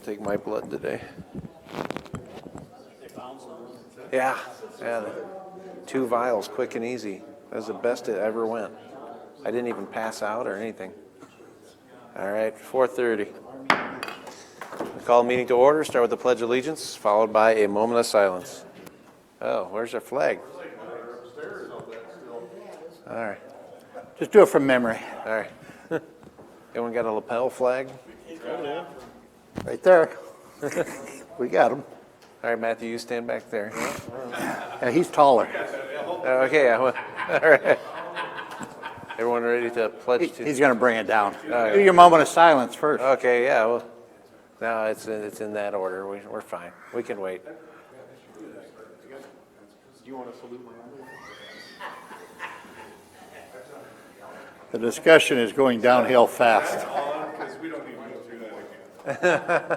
take my blood today. Yeah, the 2 vials, quick and easy. That was the best it ever went. I didn't even pass out or anything. All right, 4:30. Call the meeting to order. Start with the Pledge of Allegiance, followed by a moment of silence. Oh, where's our flag? All right. Just do it from memory. All right. Anyone got a lapel flag? Right there. We got him. All right, Matthew, you stand back there. Yeah, he's taller. Okay, all right. Everyone ready to pledge to? He's going to bring it down. right. Do your moment of silence first. Okay, yeah. Well, no, it's in that order. We're fine. We can wait. Do you want to salute my underwear? The discussion is going downhill fast. Because we don't need to go through that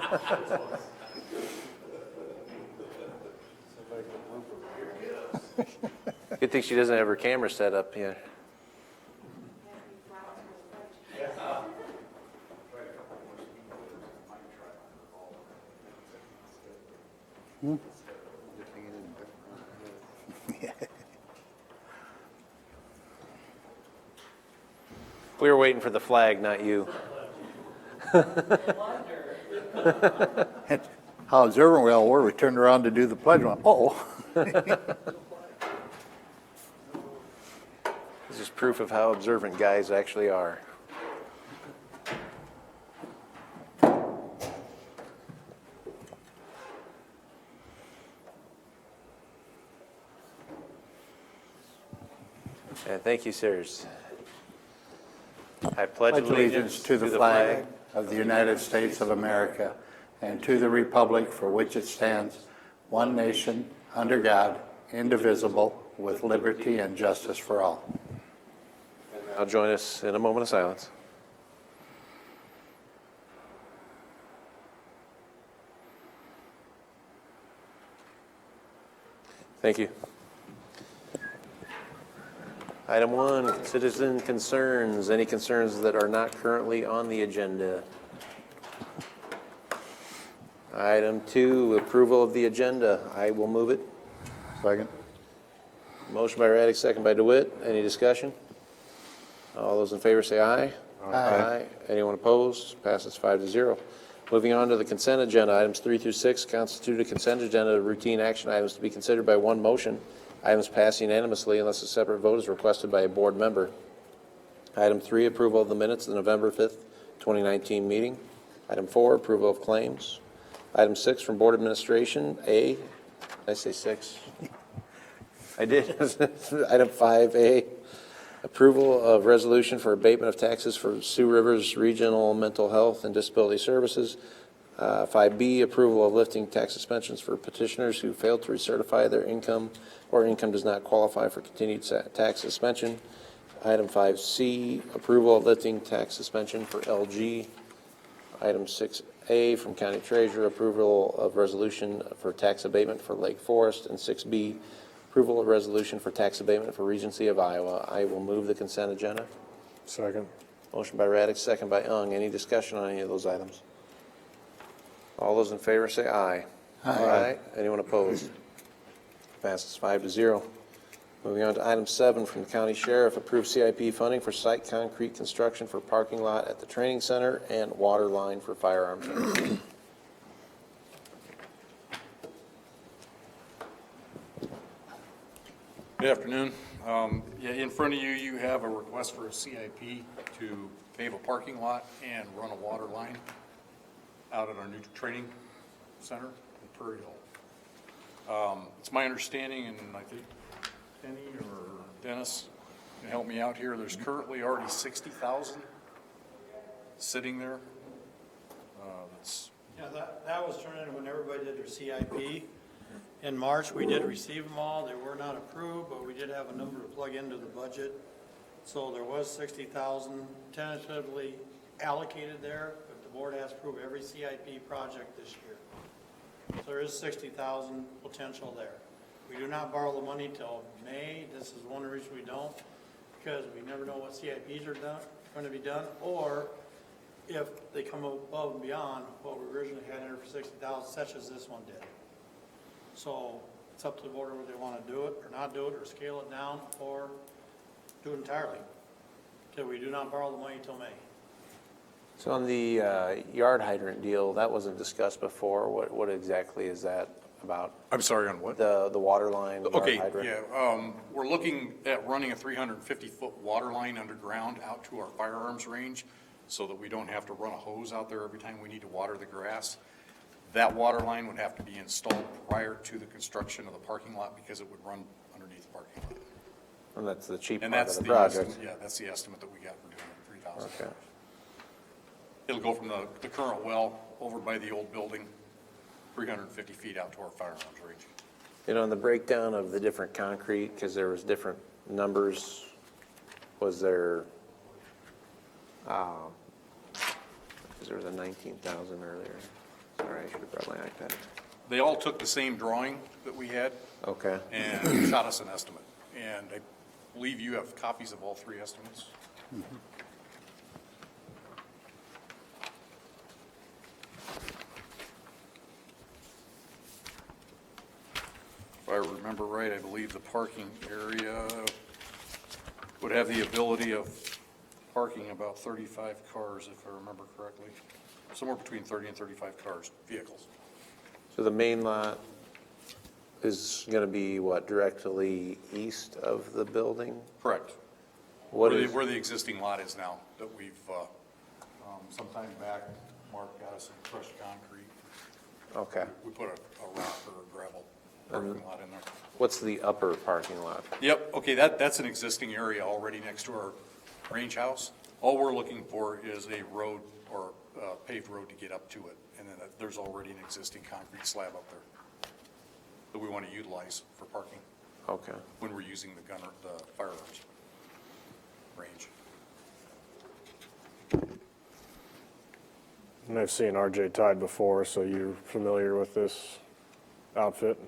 again. Good thing she doesn't have her camera set up yet. We were waiting for the flag, not you. How observant we all were. We turned around to do the pledge. Oh, This is proof of how observant guys actually are. And thank you, sirs. I pledge allegiance to the flag of the United States of America and to the republic for which it stands, one nation, under God, indivisible, with liberty and justice for all. Now join us in a moment of silence. Thank you. Item 1, citizen concerns. Any concerns that are not currently on the agenda? Item 2, approval of the agenda. I will move it. Second. Motion by Raddick, second by DeWitt. Any discussion? All those in favor say aye. Aye. Anyone opposed? Passes 5-0. Moving on to the consent agenda, items 3 through 6 constitute a consent agenda, routine action items to be considered by one motion. Items pass unanimously unless a separate vote is requested by a board member. Item 3, approval of the minutes of the November 5th, 2019 meeting. Item 4, approval of claims. Item 6 from Board Administration, A. Did I say 6? I did. Item 5A, approval of resolution for abatement of taxes for Sioux Rivers Regional Mental Health and Disability Services. 5B, approval of lifting tax suspensions for petitioners who failed to recertify their income or income does not qualify for continued tax suspension. Item 5C, approval of lifting tax suspension for LG. Item 6A from County Treasurer, approval of resolution for tax abatement for Lake Forest. And 6B, approval of resolution for tax abatement for Regency of Iowa. I will move the consent agenda. Second. Motion by Raddick, second by Ung. Any discussion on any of those items? All those in favor say aye. Aye. Anyone opposed? Passes 5-0. Moving on to item 7 from the County Sheriff, approve CIP funding for site concrete construction for parking lot at the training center and water line for firearms. Good afternoon. In front of you, you have a request for a CIP to pave a parking lot and run a water line out at our new training center in Prairie Hill. It's my understanding, and I think Penny or Dennis can help me out here, there's currently already 60,000 sitting there. Yeah, that was turned in when everybody did their CIP. In March, we did receive them all. They were not approved, but we did have a number to plug into the budget. So there was 60,000 tentatively allocated there, but the board has approved every CIP project this year. So there is 60,000 potential there. We do not borrow the money till May. This is one reason we don't, because we never know what CIPs are going to be done, or if they come above and beyond what we originally had in there for 60,000, such as this one did. So it's up to the board whether they want to do it or not do it, or scale it down, or do it entirely. Because we do not borrow the money till May. So on the yard hydrant deal, that wasn't discussed before. What exactly is that about? I'm sorry, on what? The water line, yard Okay, hydrant? yeah, we're looking at running a 350-foot water line underground out to our firearms range so that we don't have to run a hose out there every time we need to water the grass. That water line would have to be installed prior to the construction of the parking lot because it would run underneath the parking lot. And that's the cheap And part that's of the the project. estimate, yeah, that's the estimate that we got for doing it, $3,000. Okay. It'll go from the current well over by the old building, 350 feet out to our firearms range. And on the breakdown of the different concrete, because there was different numbers, was there, because there was a 19,000 earlier. Sorry, I should have brought my iPad. They all took the same drawing that we had Okay. and shot us an estimate. And I believe you have copies of all three estimates. If I remember right, I believe the parking area would have the ability of parking about 35 cars, if I remember correctly. Somewhere between 30 and 35 cars, vehicles. So the main lot is going to be what, directly east of the building? Correct. What Where is, where the existing lot is now, that we've, sometime back, Mark got us some crushed concrete. okay. We put a rock or a gravel parking lot in there. What's the upper parking lot? Yep, okay, that's an existing area already next to our range house. All we're looking for is a road or paved road to get up to it. And then there's already an existing concrete slab up there that we want to utilize for parking Okay. when we're using the firearms range. And I've seen RJ Tide before, so you're familiar with this outfit?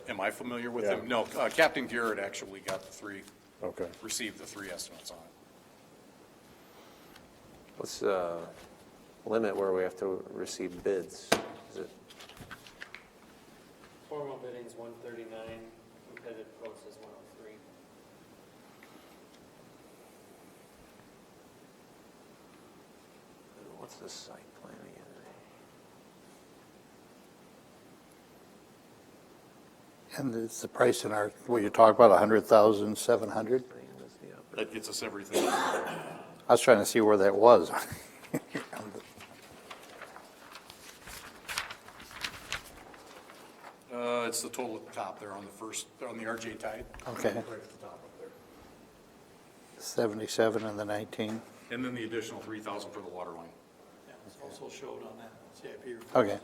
Am I familiar with Yeah. them? No, Captain Garrett actually got Okay. received the three estimates on it. What's the limit where we have to receive bids? Is it, Formal bidding is 139, competitive quotes is 103. what's the site plan again? And it's the price in our, what you talk about, 100,700? That gets us everything. I was trying to see where that was. It's the total at the top there on the RJ Tide. Okay. Right at the top up there. 77 and the 19. And then the additional 3,000 for the water line. Yeah, it's also showed on that CIP report. Okay.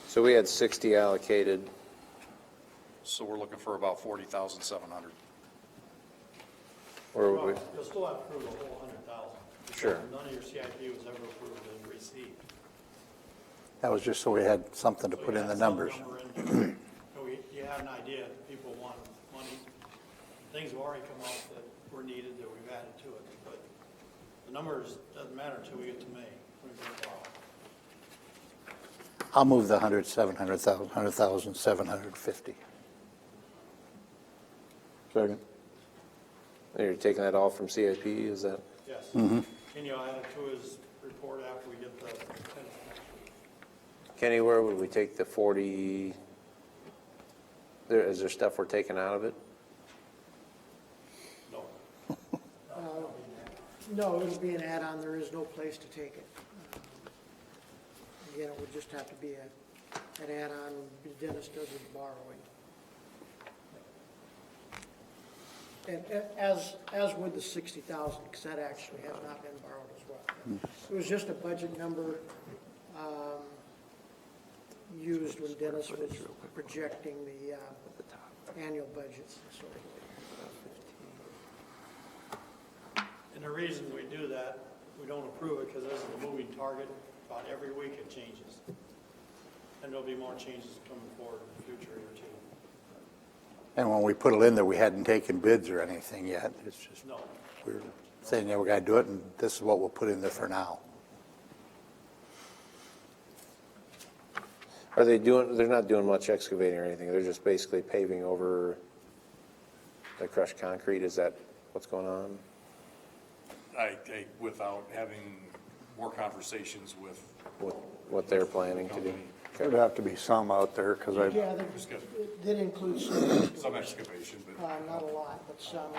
So we had 60 allocated. So we're looking for about 40,700. Or would we, You'll still have to approve the whole 100,000. Sure. None of your CIP was ever approved and received. That was just so we had something to So put you in the had some numbers. number in- so you had an idea that people want money. Things have already come up that were needed that we've added to it, but the numbers doesn't matter until we get to May. when we get involved. I'll move the 100,750. Second. you're taking that all from CIP, is that? Yes. Can you add it to his report after we get the finish next week? Kenny, where would we take the 40? Is there stuff we're taking out of it? No. No, it'll be an add-on, there is no place to take it. Again, it would just have to be an add-on, Dennis does his borrowing. And as with the 60,000, because that actually has not been borrowed as well. It was just a budget number used when Dennis was projecting the annual budgets and so forth. And the reason we do that, we don't approve it because this is a moving target. About every week it changes. And there'll be more changes coming forward in the future here too. And when we put it in there, we hadn't taken bids or anything yet. It's just, No, we were saying, yeah, we got to do it, and this is what we'll put in there for now. Are they doing, they're not doing much excavating or anything, they're just basically paving over the crushed concrete, is that what's going on? Without having more conversations with, What they're planning to do? There'd have to be some out there, because I, Yeah, it did include some excavation, but not a lot, but some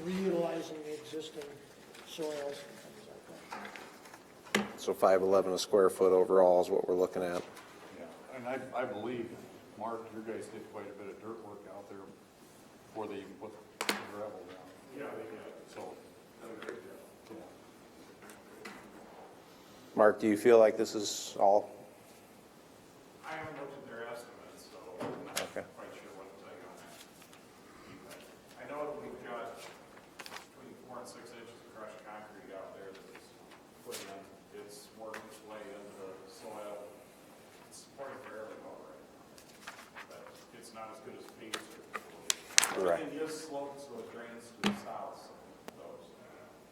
reutilizing the existing soils and things like that. So 511 a square foot overall is what we're looking at. yeah. And I believe, Mark, you guys did quite a bit of dirt work out there before they even put the gravel down. Yeah, they did. So, Done a great job. yeah. Mark, do you feel like this is all? I haven't looked at their estimates, so I'm not Okay. quite sure what to tell you on that. I know that we've got between 4 and 6 inches of crushed concrete out there that's put in. It's working its way into the soil. It's supporting fairly well right now. But it's not as good as paved surface. Right. It is sloped, so it drains to the south, so those.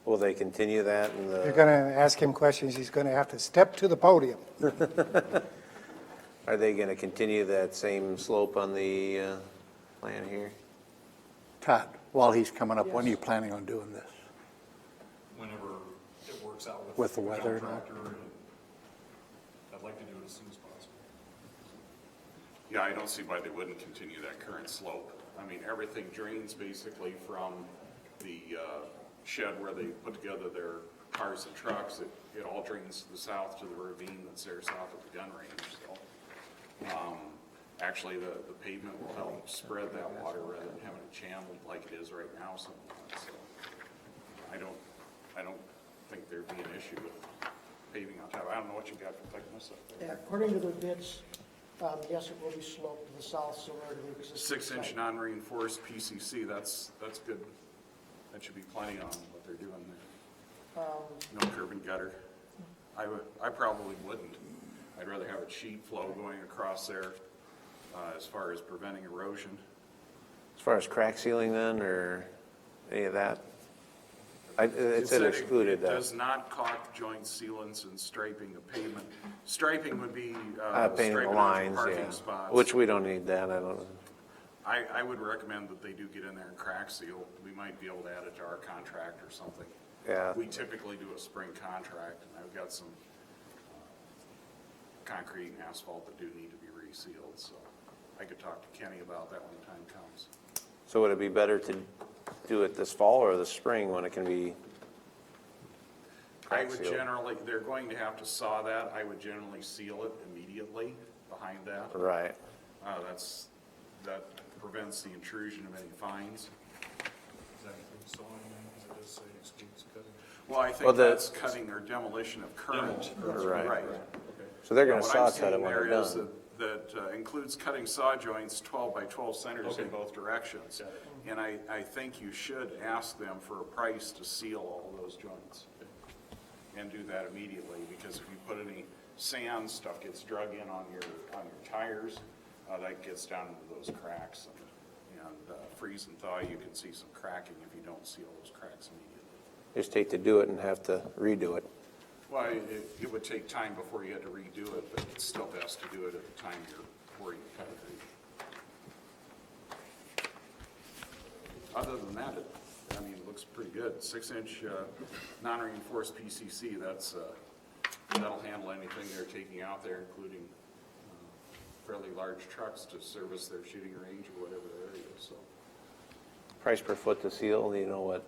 Will they continue that in You're the, going to ask him questions, he's going to have to step to the podium. are they going to continue that same slope on the plan here? Todd, while he's coming up, when are you planning on doing this? Whenever it works out With the weather and all? contractor, and I'd like to do it as soon as possible. Yeah, I don't see why they wouldn't continue that current slope. I mean, everything drains basically from the shed where they put together their cars and trucks. It all drains to the south to the ravine that's there south of the gun range, so. Actually, the pavement will help spread that water rather than having it channeled like it is right now somewhat, so. I don't think there'd be an issue with paving on top. I don't know what you got for thickness up Yeah, there. according to the bids, yes, it will be sloped to the south, similar to the existing 6-inch site. non-reinforced PCC, that's good. That should be plenty on what they're doing there. No curb and gutter. I probably wouldn't. I'd rather have a sheet flow going across there as far as preventing erosion. As far as crack sealing then, or any of that? It said excluded. It does not caulk joints, sealants, and striping of pavement. Striping would be Painting striping the out lines, your yeah. parking spots. Which we don't need that, I don't, I would recommend that they do get in there and crack seal. We might be able to add it to our contract or something. Yeah. We typically do a spring contract, and I've got some concrete and asphalt that do need to be resealed, so I could talk to Kenny about that when the time comes. so would it be better to do it this fall or the spring when it can be I crack would sealed? generally, they're going to have to saw that. I would generally seal it immediately behind that. Right. That prevents the intrusion of any fines. Is that so, does it just say excludes cutting? Well, I Well, think the- that's cutting or demolition of current. Right. Right. So they're Yeah, gonna what saw I'm cut it seeing when they're there is done. that includes cutting saw joints 12 by 12 centers in both directions. And I think you should ask them for a price to seal all those joints. And do that immediately, because if you put any sand, stuff gets drug in on your tires, that gets down into those cracks. And freeze and thaw, you can see some cracking if you don't seal those cracks immediately. Just hate to do it and have to redo it. Well, it would take time before you had to redo it, but it's still best to do it at the time before you cut it. Other than that, it looks pretty good. 6-inch non-reinforced PCC, that'll handle anything they're taking out there, including fairly large trucks to service their shooting range or whatever the area is, so. Price per foot to seal, do you know what?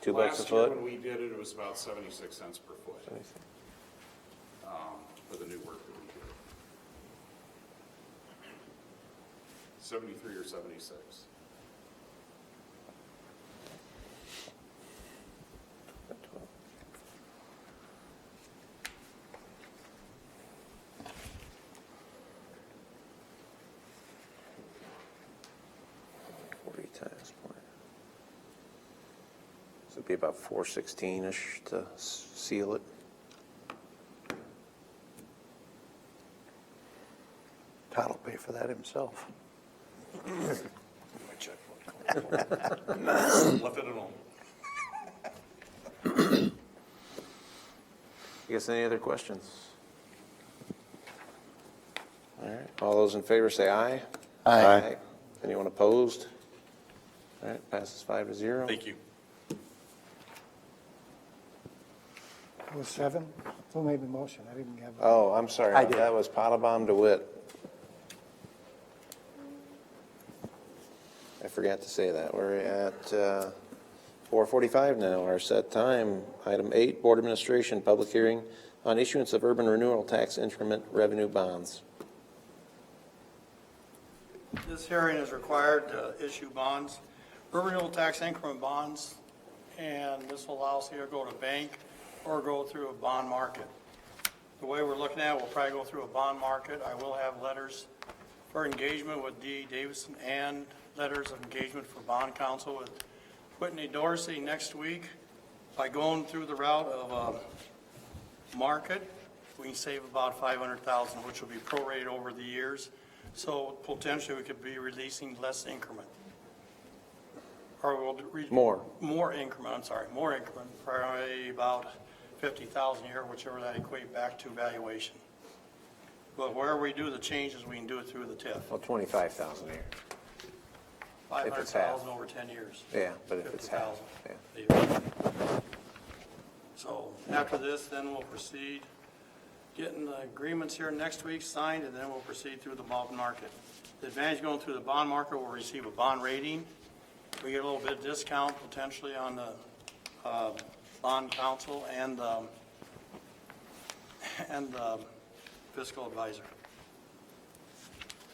$2 a Last year foot? when we did it, it was about 76 cents per foot for the new work that we did. 73 or 76. So it'd be about 416-ish to seal it. Todd will pay for that himself. Left it at home. I guess any other questions? All right, all those in favor say aye. Aye. Anyone opposed? All right, passes 5-0. Thank you. It was 7. Who made the motion? I didn't have. Oh, I'm sorry. I did. That was Potabom DeWitt. I forgot to say that. We're at 4:45 now, our set time. Item 8, Board Administration, public hearing on issuance of urban renewal tax increment revenue bonds. This hearing is required to issue bonds, urban renewal tax increment bonds, and this will allow us to either go to bank or go through a bond market. The way we're looking at it, we'll probably go through a bond market. I will have letters for engagement with D. Davidson and letters of engagement for bond counsel with Whitney Dorsey next week. By going through the route of a market, we can save about $500,000, which will be prorated over the years. So potentially we could be releasing less increment. Or we'll more increment, probably about 50,000 a year, whichever that equate back to valuation. But wherever we do the changes, we can do it through the TIF. Well, 25,000 a year. If it's half. 500,000 over 10 years. Yeah, but if it's half, 50,000. So after this, then we'll proceed getting the agreements here next week signed, and then we'll proceed through the bond market. The advantage going through the bond market, we'll receive a bond rating. We get a little bit of discount potentially on the bond counsel and the fiscal advisor.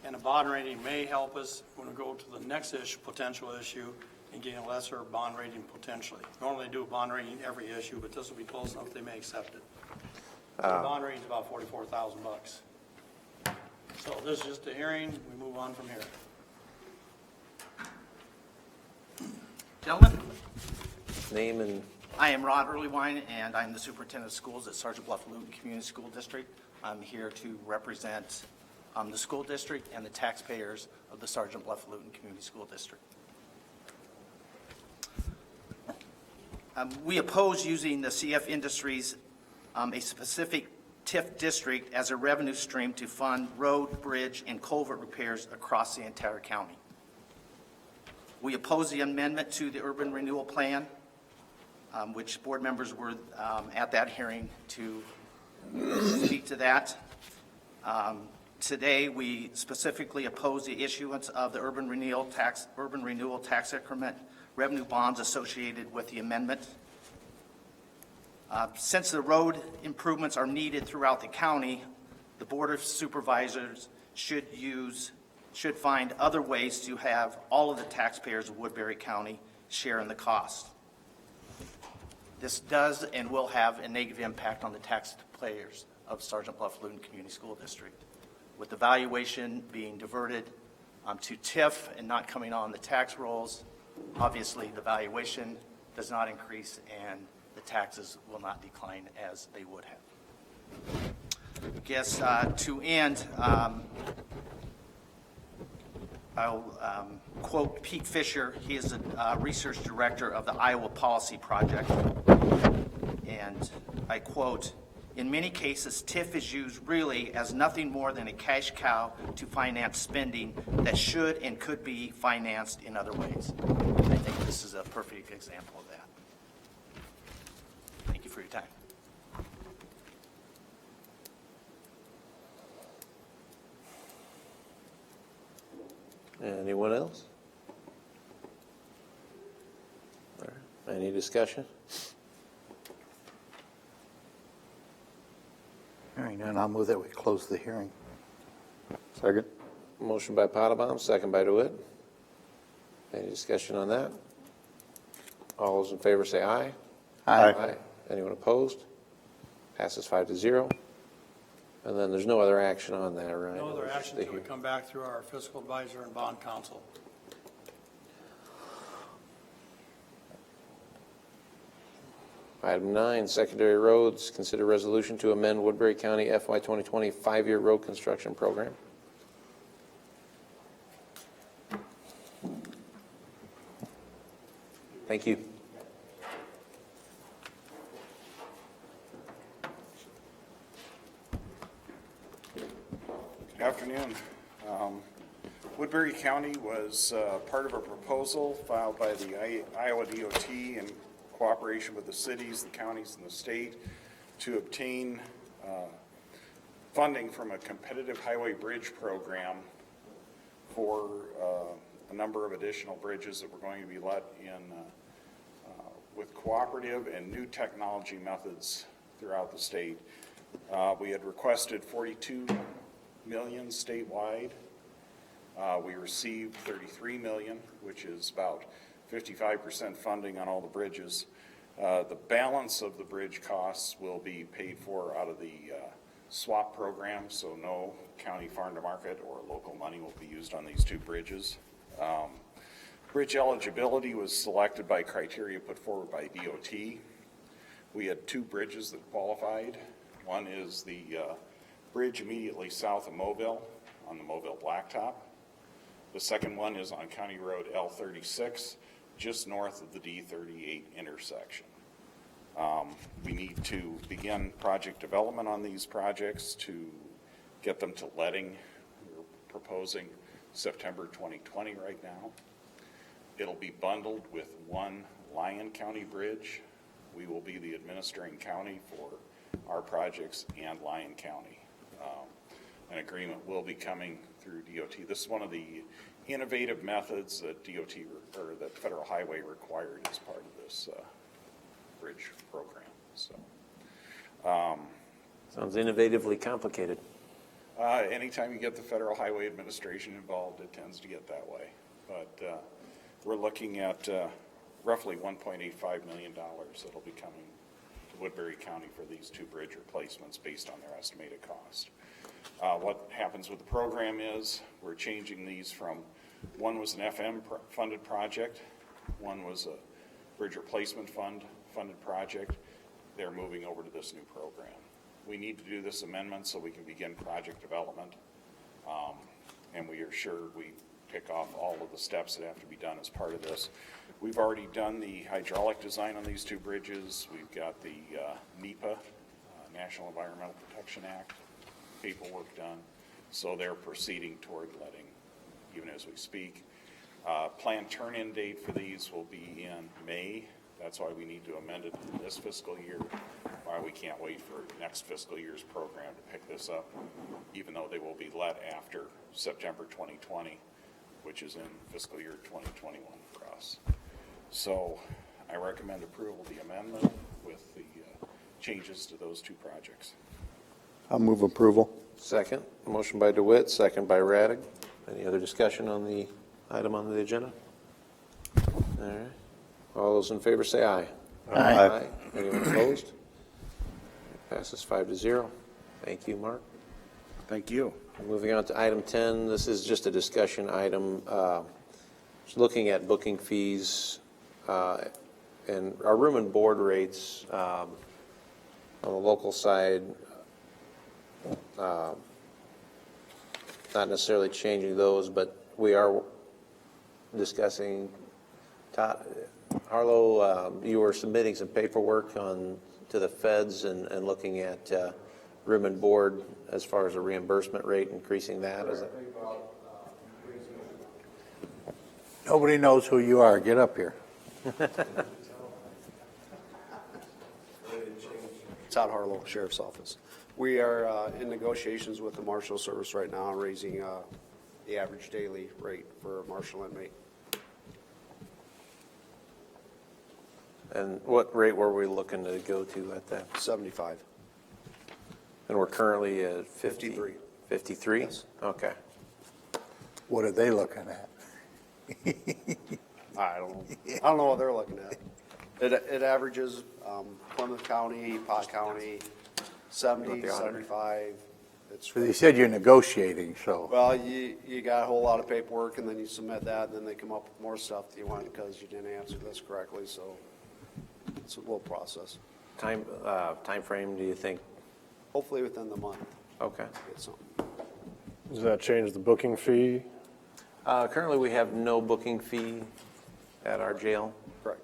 And a bond rating may help us when we go to the next potential issue and gain a lesser bond rating potentially. Normally do a bond rating every issue, but this will be close enough they may accept it. The bond rating is about $44,000. So this is just a hearing. We move on from here. Gentlemen, Name and, I am Rod Earlywine, and I'm the superintendent of schools at Sergeant Bluff-Luton Community School District. I'm here to represent the school district and the taxpayers of the Sergeant Bluff-Luton Community School District. We oppose using the CF Industries, a specific TIF district, as a revenue stream to fund road, bridge, and culvert repairs across the entire county. We oppose the amendment to the urban renewal plan, which board members were at that hearing to speak to that. Today, we specifically oppose the issuance of the urban renewal tax increment revenue bonds associated with the amendment. Since the road improvements are needed throughout the county, the Board of Supervisors should find other ways to have all of the taxpayers of Woodbury County share in the cost. This does and will have a negative impact on the taxpayers of Sergeant Bluff-Luton Community School District, with the valuation being diverted to TIF and not coming on the tax rolls. Obviously, the valuation does not increase and the taxes will not decline as they would have. I guess to end, I'll quote Pete Fisher. He is the research director of the Iowa Policy Project. And I quote, "In many cases, TIF is used really as nothing more than a cash cow to finance spending that should and could be financed in other ways." I think this is a perfect example of that. Thank you for your time. anyone else? All right. Any discussion? Hearing none, I'll move that we close the hearing. Second. Motion by Potabom, second by DeWitt. Any discussion on that? All those in favor say aye. Aye. Anyone opposed? Passes 5-0. And then there's no other action on that, right? No other It's just action the until we come back through our fiscal advisor and bond counsel. Item 9, secondary roads. Consider resolution to amend Woodbury County FY 2020 5-year road construction program. Thank you. Good Afternoon. Woodbury County was part of a proposal filed by the Iowa DOT in cooperation with the cities, the counties, and the state to obtain funding from a competitive highway bridge program for a number of additional bridges that were going to be let in with cooperative and new technology methods throughout the state. We had requested 42 million statewide. We received 33 million, which is about 55% funding on all the bridges. The balance of the bridge costs will be paid for out of the swap program, so no county farm to market or local money will be used on these two bridges. Bridge eligibility was selected by criteria put forward by DOT. We had two bridges that qualified. One is the bridge immediately south of Mobile on the Mobile Blacktop. The second one is on County Road L36, just north of the D38 intersection. We need to begin project development on these projects to get them to letting. We're proposing September 2020 right now. It'll be bundled with one Lyon County bridge. We will be the administering county for our projects and Lyon County. An agreement will be coming through DOT. This is one of the innovative methods that DOT or that Federal Highway required as part of this bridge program. So, Sounds innovatively complicated. anytime you get the Federal Highway Administration involved, it tends to get that way. But we're looking at roughly $1.85 million that'll be coming to Woodbury County for these two bridge replacements based on their estimated cost. What happens with the program is we're changing these from, one was an FM funded project, one was a bridge replacement funded project. They're moving over to this new program. We need to do this amendment so we can begin project development. And we are sure we pick off all of the steps that have to be done as part of this. We've already done the hydraulic design on these two bridges. We've got the NEPA, National Environmental Protection Act, paperwork done. So they're proceeding toward letting, even as we speak. Planned turn-in date for these will be in May. That's why we need to amend it this fiscal year, why we can't wait for next fiscal year's program to pick this up, even though they will be let after September 2020, which is in fiscal year 2021 for us. So I recommend approval of the amendment with the changes to those two projects. I'll move approval. Second, motion by DeWitt, second by Raddick. Any other discussion on the item on the agenda? All right. All those in favor say aye. Aye. Anyone opposed? Passes 5-0. Thank you, Mark. Thank you. Moving on to item 10, this is just a discussion item. Just looking at booking fees and our room and board rates on the local side, not necessarily changing those, but we are discussing, Harlow, you were submitting some paperwork to the feds and looking at room and board as far as a reimbursement rate, increasing that. Is it? Nobody knows who you are. Get up here. Todd Harlow, Sheriff's Office. We are in negotiations with the Marshal Service right now, raising the average daily rate for a Marshal inmate. And what rate were we looking to go to at that? 75. And we're currently at 53. 53? Yes. Okay. What are they looking at? I don't know what they're looking at. It averages Plymouth County, Pot County, 70, 75. It's So you said you're negotiating, so. well, you got a whole lot of paperwork, and then you submit that, and then they come up with more stuff that you want because you didn't answer this correctly. So it's a little process. Time frame, do you think? Hopefully within the month, Okay. get something. Does that change the booking fee? Currently, we have no booking fee at our jail. Correct.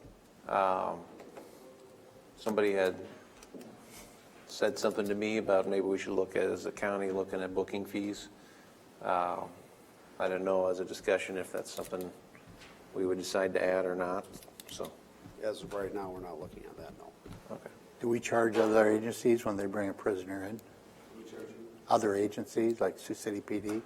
Somebody had said something to me about maybe we should look at, as a county, looking at booking fees. I don't know as a discussion if that's something we would decide to add or not, so, As of right now, we're not looking at that, no. okay. Do we charge other agencies when they bring a prisoner in? Other agencies, like Sioux City PD?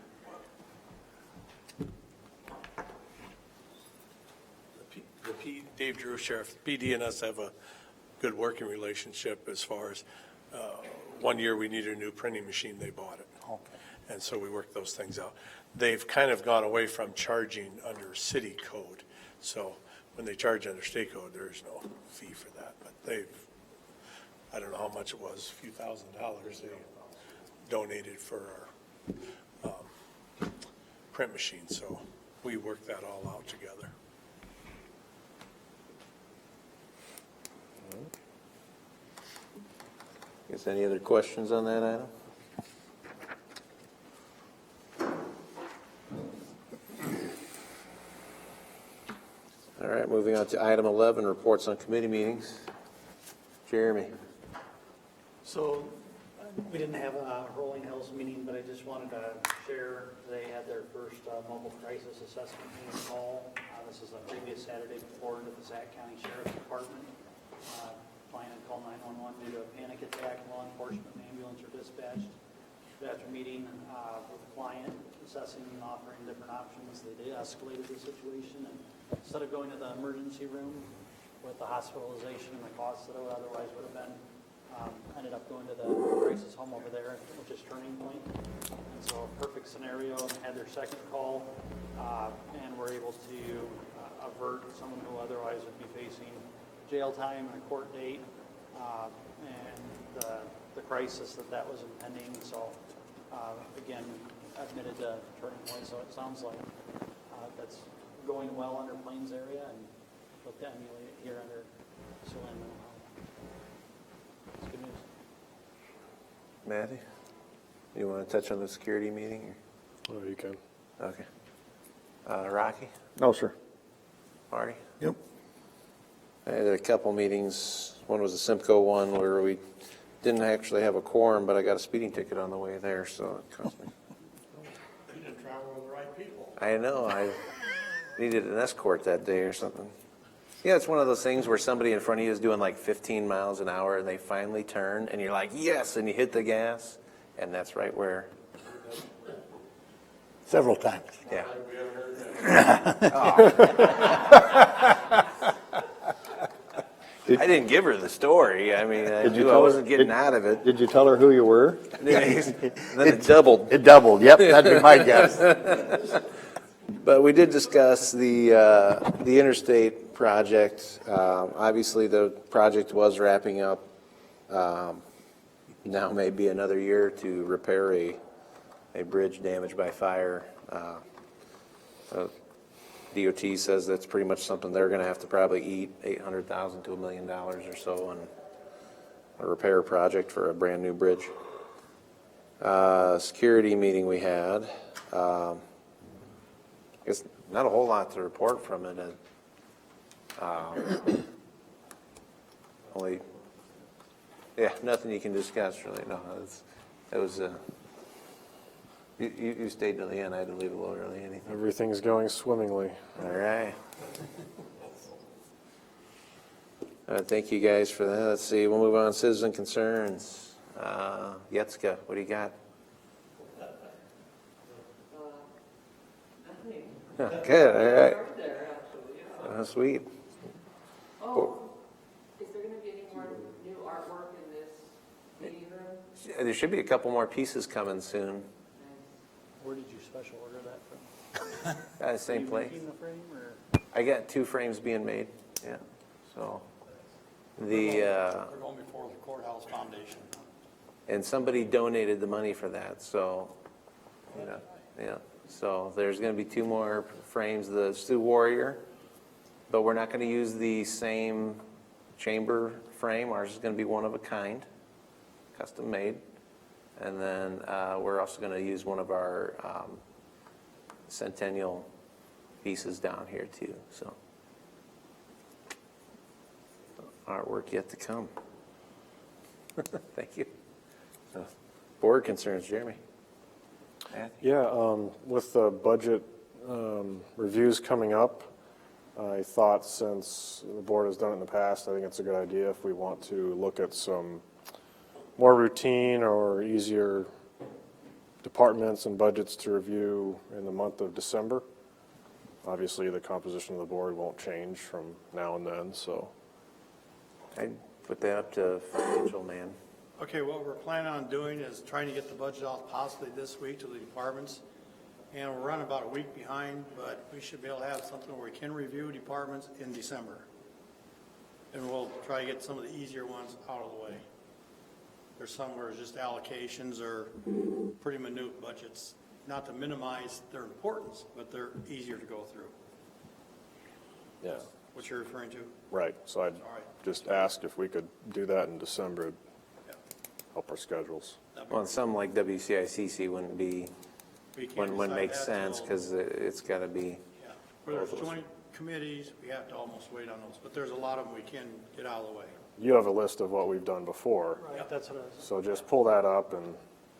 Dave Drew, Sheriff. PD and us have a good working relationship as far as, one year we needed a new printing machine, they bought it. Okay. And so we worked those things out. They've kind of gone away from charging under city code. So when they charge under state code, there is no fee for that. But they've, I don't know how much it was, a few $1,000s they donated for our print machine. So we worked that all out together. Guess any other questions on that item? All right, moving on to item 11, reports on committee meetings. Jeremy. So, we didn't have a Rolling Hills meeting, but I just wanted to share, they had their first mobile crisis assessment meeting call. This is the previous Saturday before to the Sac County Sheriff's Department. Client had called 911 due to a panic attack. Law enforcement and ambulance were dispatched. After meeting with the client, assessing and offering different options, they de-escalated the situation, and instead of going to the emergency room with the hospitalization and the costs that it otherwise would have been, ended up going to the crisis home over there, which is Turning Point. And so, perfect scenario, had their second call, and were able to avert someone who otherwise would be facing jail time and a court date, and the crisis that was impending. So, again, admitted to Turning Point. So it sounds like that's going well under Plains area, and look to emulate it here under Siouxland Mental Health. It's good news. Matty, you want to touch on the security meeting? Oh, you can. Okay. Rocky? No, sir. Marty? Yep. I had a couple meetings. One was the Simcoe one where we didn't actually have a quorum, but I got a speeding ticket on the way there, so it cost me. You didn't travel with the right people. I know, I needed an escort that day or something. Yeah, it's one of those things where somebody in front of you is doing like 15 miles an hour and they finally turn and you're like, yes, and you hit the gas, and that's right where. Several times. Yeah. I didn't give her the story. I mean, I knew I wasn't getting out of it. Did you tell her who you were? Then it doubled. It doubled, yep, that'd be my guess. But we did discuss the interstate project. Obviously, the project was wrapping up. Now may be another year to repair a bridge damaged by fire. DOT says that's pretty much something they're going to have to probably eat $800,000 to $1 million or so on a repair project for a brand new bridge. Security meeting we had. I guess not a whole lot to report from it. Only, yeah, nothing you can discuss really. No, it was. You stayed till the end. I had to leave a little early. Anything? Everything's going swimmingly. All right. Thank you guys for that. Let's see. We'll move on. Citizen concerns. Yetska, what do you got? Good. All right. Sweet. Oh, is there going to be any more new artwork in this meeting room? There should be a couple more pieces coming soon. Where did you special order that from? Same Are you place. making the frame, or? I got 2 frames being made. Yeah. So We're going before the courthouse foundation. and somebody donated the money for that. So yeah. So there's going to be 2 more frames. The Sioux Warrior, but we're not going to use the same chamber frame. Ours is going to be one of a kind, custom made. And then we're also going to use one of our Centennial pieces down here too. So artwork yet to come. Thank you. So, board concerns, Jeremy. Yeah, with the budget reviews coming up, I thought since the board has done it in the past, I think it's a good idea if we want to look at some more routine or easier departments and budgets to review in the month of December. Obviously, the composition of the board won't change from now and then, so. I'd put that up to financial man. Okay, what we're planning on doing is trying to get the budget out possibly this week to the departments. And we're running about a week behind, but we should be able to have something where we can review departments in December. And we'll try to get some of the easier ones out of the way. There's some where it's just allocations or pretty minute budgets, not to minimize their importance, but they're easier to go through. Yeah. What you're referring to? Right, so I'd just ask if we could do that in December, it'd help our schedules. Well, some like WCICC wouldn't be, We can't wouldn't decide make that sense till- because it's got to be, Where there's joint committees, we have to almost wait on those, but there's a lot of them we can get out of the way. You have a list of what we've done before, Right, that's what I was. so just pull that up and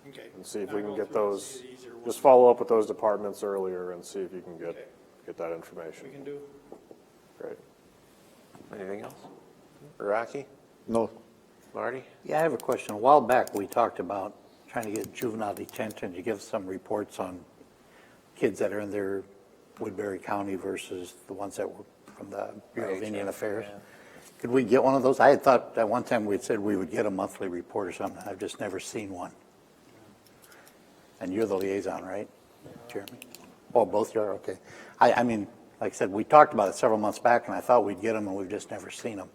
Okay. see if Now we can go get through and those, see the easier ones. just follow up with those departments earlier and see if you can get that We information. can do. Great. anything else? Rocky? No. Marty? Yeah, I have a question. A while back, we talked about trying to get juvenile detention to give some reports on kids that are in their Woodbury County versus the ones that were from the Bureau of Indian Affairs. Could we get one of those? I had thought at one time we'd said we would get a monthly report or something. I've just never seen one. And you're the liaison, right, Jeremy? Oh, both you are, okay. I mean, like I said, we talked about it several months back, and I thought we'd get them, and we've just never seen them.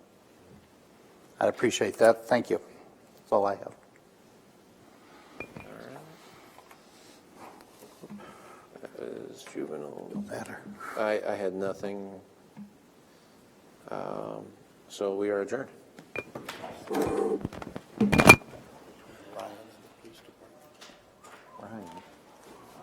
I'd appreciate that. Thank you. That's all I have. Is juvenile. Don't matter. I had nothing. So we are adjourned.